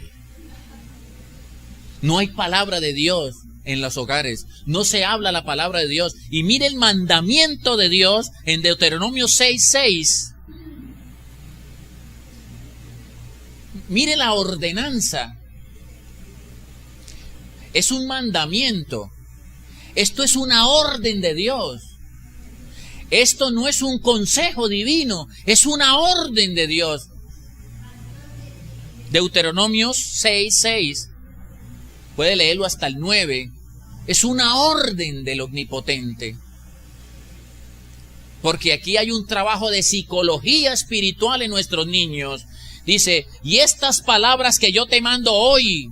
No hay palabra de Dios en los hogares. No se habla la palabra de Dios. Y mire el mandamiento de Dios en Deuteronomio 6:6. Mire la ordenanza. Es un mandamiento. Esto es una orden de Dios. Esto no es un consejo divino. Es una orden de Dios. Deuteronomio 6:6. Puede leerlo hasta el 9. Es una orden del Omnipotente. Porque aquí hay un trabajo de psicología espiritual en nuestros niños. Dice, y estas palabras que yo te mando hoy,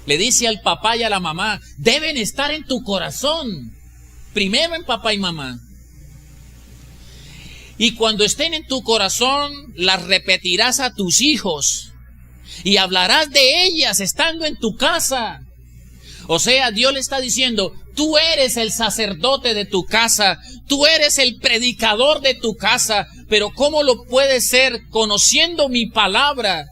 le dice al papá y a la mamá, deben estar en tu corazón. Primero en papá y mamá. Y cuando estén en tu corazón, las repetirás a tus hijos. Y hablarás de ellas estando en tu casa. O sea, Dios le está diciendo, tú eres el sacerdote de tu casa, tú eres el predicador de tu casa, pero ¿cómo lo puedes ser conociendo mi palabra?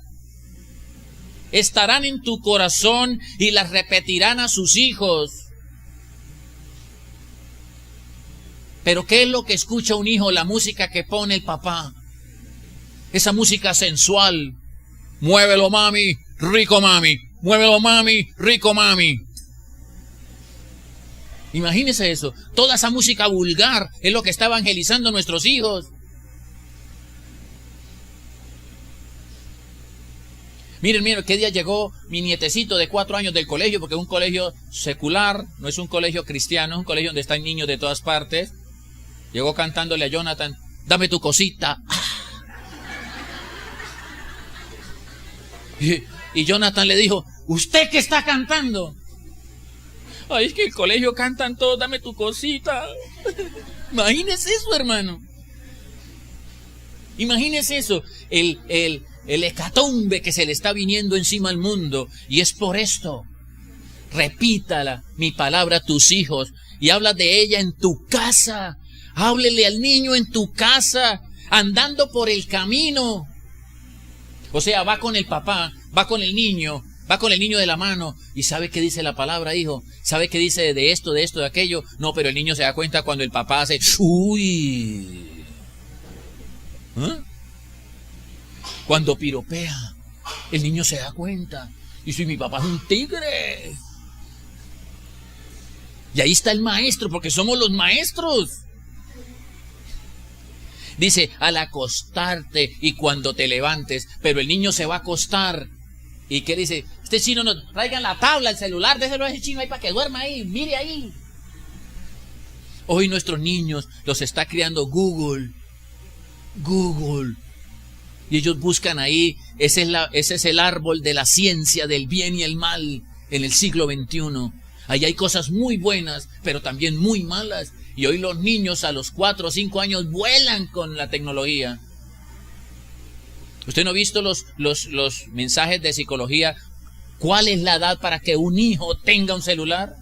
Estarán en tu corazón y las repetirán a sus hijos. Pero ¿qué es lo que escucha un hijo? La música que pone el papá. Esa música sensual. Muévelo, mami, rico mami. Muévelo, mami, rico mami. Imagínese eso. Toda esa música vulgar es lo que está evangelizando a nuestros hijos. Miren, qué día llegó mi nietecito de 4 años del colegio, porque es un colegio secular, no es un colegio cristiano, es un colegio donde están niños de todas partes. Llegó cantándole a Jonathan, dame tu cosita. Y Jonathan le dijo, ¿usted qué está cantando? Ay, es que el colegio cantan todos, dame tu cosita. Imagínese eso, hermano. Imagínese eso, el hecatombe que se le está viniendo encima al mundo. Y es por esto, repítala, mi palabra a tus hijos, y habla de ella en tu casa. Háblele al niño en tu casa, andando por el camino. O sea, va con el papá, va con el niño de la mano. ¿Y sabe qué dice la palabra, hijo? ¿Sabe qué dice de esto, de aquello? No, pero el niño se da cuenta cuando el papá hace ¡uy! ¿Ah? Cuando piropea, el niño se da cuenta. Y si mi papá es un tigre. Y ahí está el maestro, porque somos los maestros. Dice, al acostarte y cuando te levantes, pero el niño se va a acostar. ¿Y qué dice? Este chino, no, traigan la tabla, el celular, déjelo a ese chino ahí para que duerma ahí, mire ahí. Hoy nuestros niños los está criando Google. Y ellos buscan ahí, ese es el árbol de la ciencia del bien y el mal en el siglo XXI. Ahí hay cosas muy buenas, pero también muy malas. Y hoy los niños a los 4 o 5 años vuelan con la tecnología. ¿Usted no ha visto los mensajes de psicología? ¿Cuál es la edad para que un hijo tenga un celular?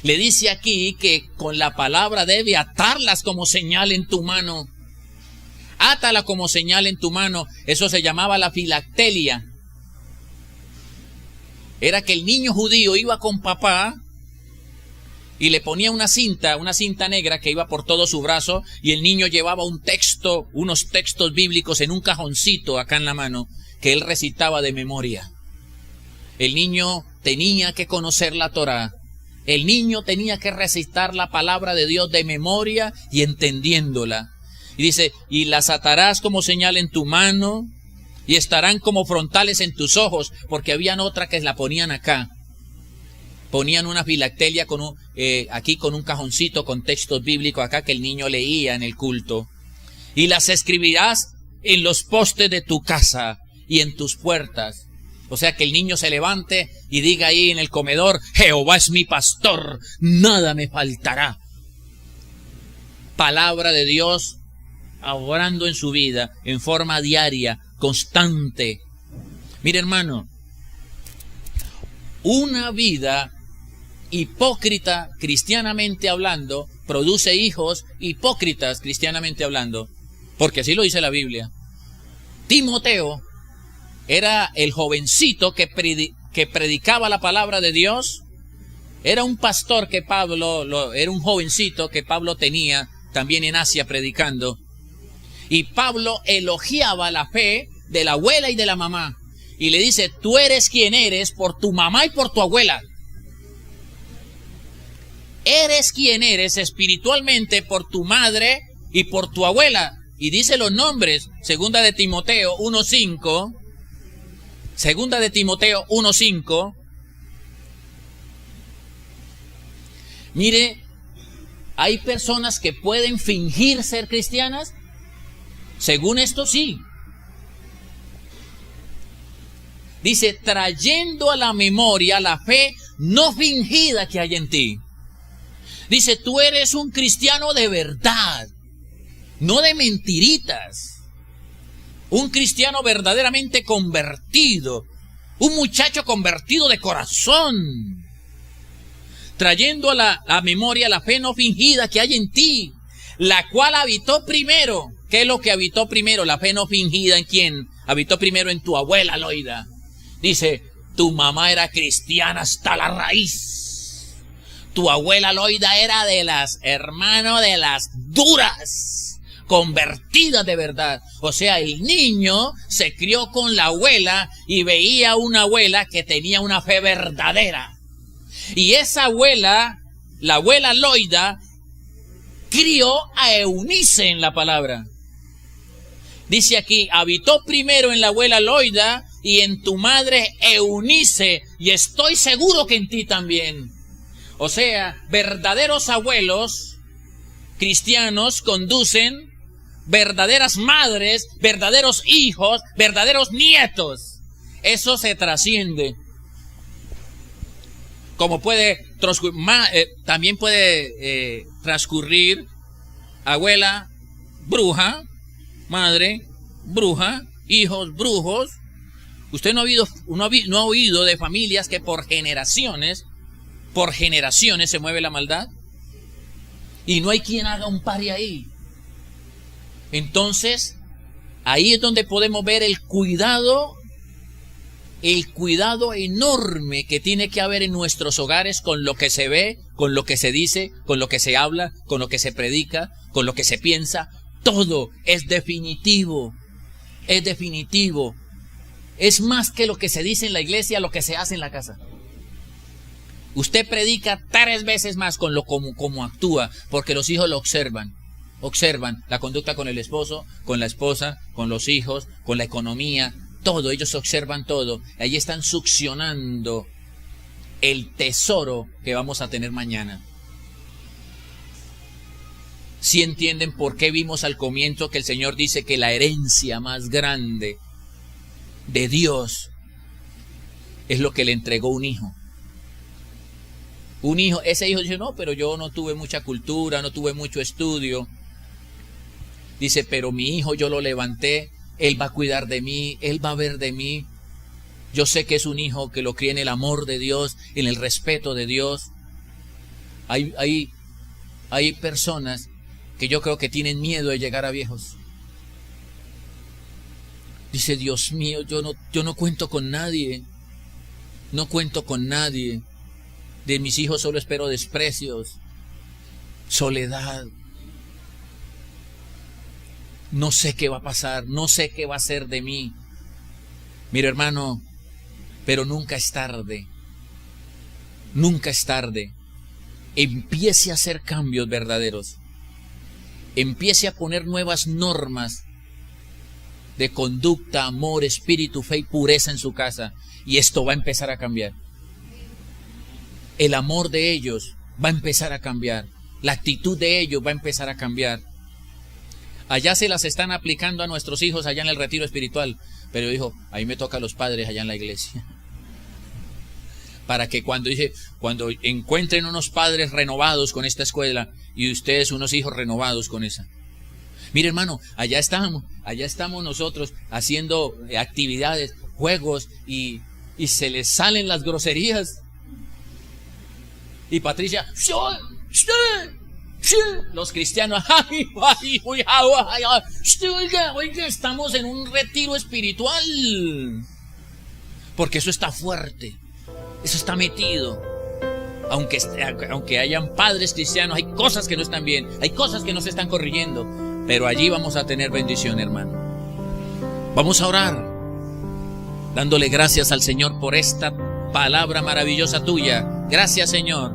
Le dice aquí que con la palabra debe atarlas como señal en tu mano. Átala como señal en tu mano. Eso se llamaba la filactelia. Era que el niño judío iba con papá y le ponía una cinta negra que iba por todo su brazo, y el niño llevaba unos textos bíblicos en un cajoncito acá en la mano que él recitaba de memoria. El niño tenía que conocer la Torá. El niño tenía que recitar la palabra de Dios de memoria y entendiéndola. Y dice, y las atarás como señal en tu mano y estarán como frontales en tus ojos, porque habían otra que la ponían acá. Ponían una filactelia aquí con un cajoncito con textos bíblicos acá que el niño leía en el culto. Y las escribirás en los postes de tu casa y en tus puertas. O sea, que el niño se levante y diga ahí en el comedor, Jehová es mi pastor, nada me faltará. Palabra de Dios obrando en su vida en forma diaria, constante. Mire, hermano, una vida hipócrita cristianamente hablando produce hijos hipócritas cristianamente hablando, porque así lo dice la Biblia. Timoteo era el jovencito que predicaba la palabra de Dios. Era un pastor que era un jovencito que Pablo tenía también en Asia predicando. Y Pablo elogiaba la fe de la abuela y de la mamá. Y le dice, tú eres quien eres por tu mamá y por tu abuela. Eres quien eres espiritualmente por tu madre y por tu abuela. Y dice los nombres, segunda de Timoteo 1:5. Segunda de Timoteo 1:5. Mire, hay personas que pueden fingir ser cristianas. Según esto, sí. Dice, trayendo a la memoria la fe no fingida que hay en ti. Dice, tú eres un cristiano de verdad, no de mentiritas. Un cristiano verdaderamente convertido, un muchacho convertido de corazón, trayendo a la memoria la fe no fingida que hay en ti, la cual habitó primero. ¿Qué es lo que habitó primero? La fe no fingida, ¿en quién? Habitó primero en tu abuela Loida. Dice, tu mamá era cristiana hasta la raíz. Tu abuela Loida era de las duras, convertidas de verdad. O sea, el niño se crió con la abuela y veía una abuela que tenía una fe verdadera. Y esa abuela, la abuela Loida, crió a Eunice en la palabra. Dice aquí, habitó primero en la abuela Loida y en tu madre Eunice, y estoy seguro que en ti también. O sea, verdaderos abuelos cristianos conducen verdaderas madres, verdaderos hijos, verdaderos nietos. Eso se trasciende. Como también puede transcurrir abuela bruja, madre bruja, hijos brujos. Usted no ha oído de familias que por generaciones se mueve la maldad y no hay quien haga un pari ahí. Entonces, ahí es donde podemos ver el cuidado enorme que tiene que haber en nuestros hogares con lo que se ve, con lo que se dice, con lo que se habla, con lo que se predica, con lo que se piensa. Todo es definitivo. Es definitivo. Es más que lo que se dice en la iglesia, lo que se hace en la casa. Usted predica 3 veces más con como actúa, porque los hijos lo observan. Observan la conducta con el esposo, con la esposa, con los hijos, con la economía, todo. Ellos observan todo. Ahí están succionando el tesoro que vamos a tener mañana. Si entienden por qué vimos al comienzo que el Señor dice que la herencia más grande de Dios es lo que le entregó un hijo. Un hijo, ese hijo dice, no, pero yo no tuve mucha cultura, no tuve mucho estudio. Dice, pero mi hijo yo lo levanté, él va a cuidar de mí, él va a ver de mí. Yo sé que es un hijo que lo cría en el amor de Dios, en el respeto de Dios. Hay personas que yo creo que tienen miedo de llegar a viejos. Dice, Dios mío, yo no cuento con nadie. No cuento con nadie. De mis hijos solo espero desprecios, soledad. No sé qué va a pasar, no sé qué va a ser de mí. Mira, hermano, pero nunca es tarde. Nunca es tarde. Empiece a hacer cambios verdaderos. Empiece a poner nuevas normas de conducta, amor, espíritu, fe y pureza en su casa. Y esto va a empezar a cambiar. El amor de ellos va a empezar a cambiar. La actitud de ellos va a empezar a cambiar. Allá se las están aplicando a nuestros hijos allá en el retiro espiritual. Pero dijo, ahí me toca a los padres allá en la iglesia. Para que cuando encuentren unos padres renovados con esta escuela y ustedes unos hijos renovados con esa. Mire, hermano, allá estamos nosotros haciendo actividades, juegos y se les salen las groserías. Y Patricia, los cristianos, oiga, estamos en un retiro espiritual. Porque eso está fuerte, eso está metido. Aunque hayan padres cristianos, hay cosas que no están bien, hay cosas que no se están corrigiendo. Pero allí vamos a tener bendición, hermano. Vamos a orar, dándole gracias al Señor por esta palabra maravillosa tuya. Gracias, Señor,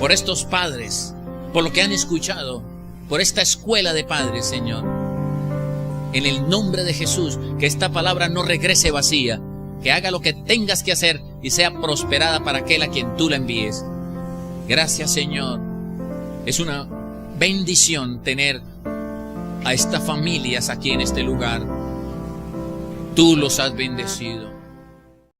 por estos padres, por lo que han escuchado, por esta escuela de padres, Señor. En el nombre de Jesús, que esta palabra no regrese vacía, que haga lo que tengas que hacer y sea prosperada para aquel a quien tú la envíes. Gracias, Señor. Es una bendición tener a estas familias aquí en este lugar. Tú los has bendecido.